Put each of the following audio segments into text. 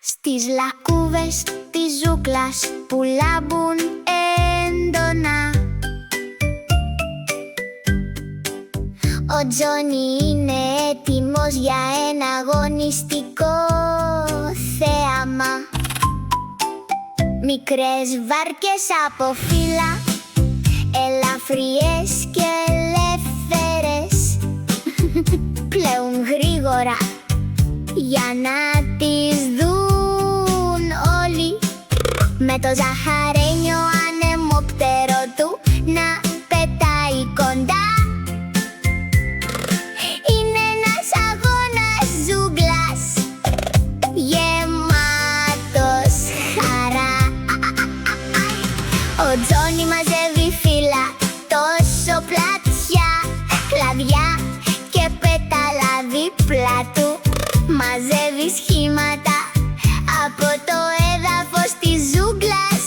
Στις λακκούβες της ζούγκλας που λάμπουν έντονα, ο Τζόνι είναι έτοιμος για ένα αγωνιστικό θέαμα. Μικρές βάρκες από φύλλα, ελαφριές και ελεύθερες, πλέουν γρήγορα για να τις δουν όλοι, με το ζαχαρένιο ανεμόπτερο του να πετάει κοντά. Είναι ένας αγώνας ζούγκλας γεμάτος χαρά. Ο Τζόνι μαζεύει φύλλα τόσο πλατιά, κλαδιά και πέταλα δίπλα του. Μαζεύει σχήματα από το έδαφος της ζούγκλας,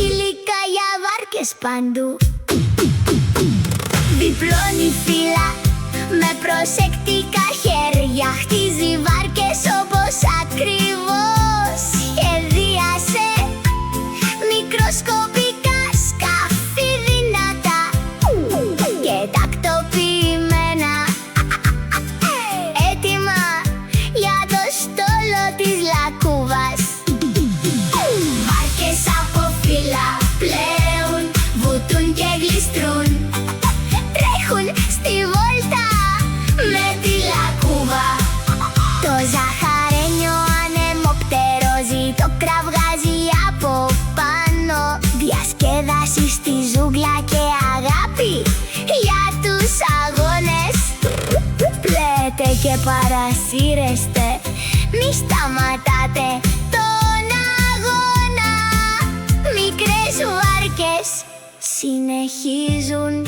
υλικά για βάρκες παντού. Διπλώνει φύλλα με προσεκτικά χέρια, χτίζει βάρκες όπως ακριβώς σχεδίασε. Μικροσκοπικά σκάφη δυνατά και τακτοποιημένα, έτοιμα για το στόλο της λακκούβας. Βάρκες από φύλλα πλέουν, βουτούν και γλιστρούν, τρέχουν στη βόλτα με τη λακκούβα. Το ζαχαρένιο ανεμοπτερόζει, το κραυγάζει από πάνω. Διασκέδαση στη ζούγκλα και αγάπη για τους αγώνες. Πλέτε και παρασύρεστε, μη σταματάτε τον αγώνα. Μικρές βάρκες συνεχίζουν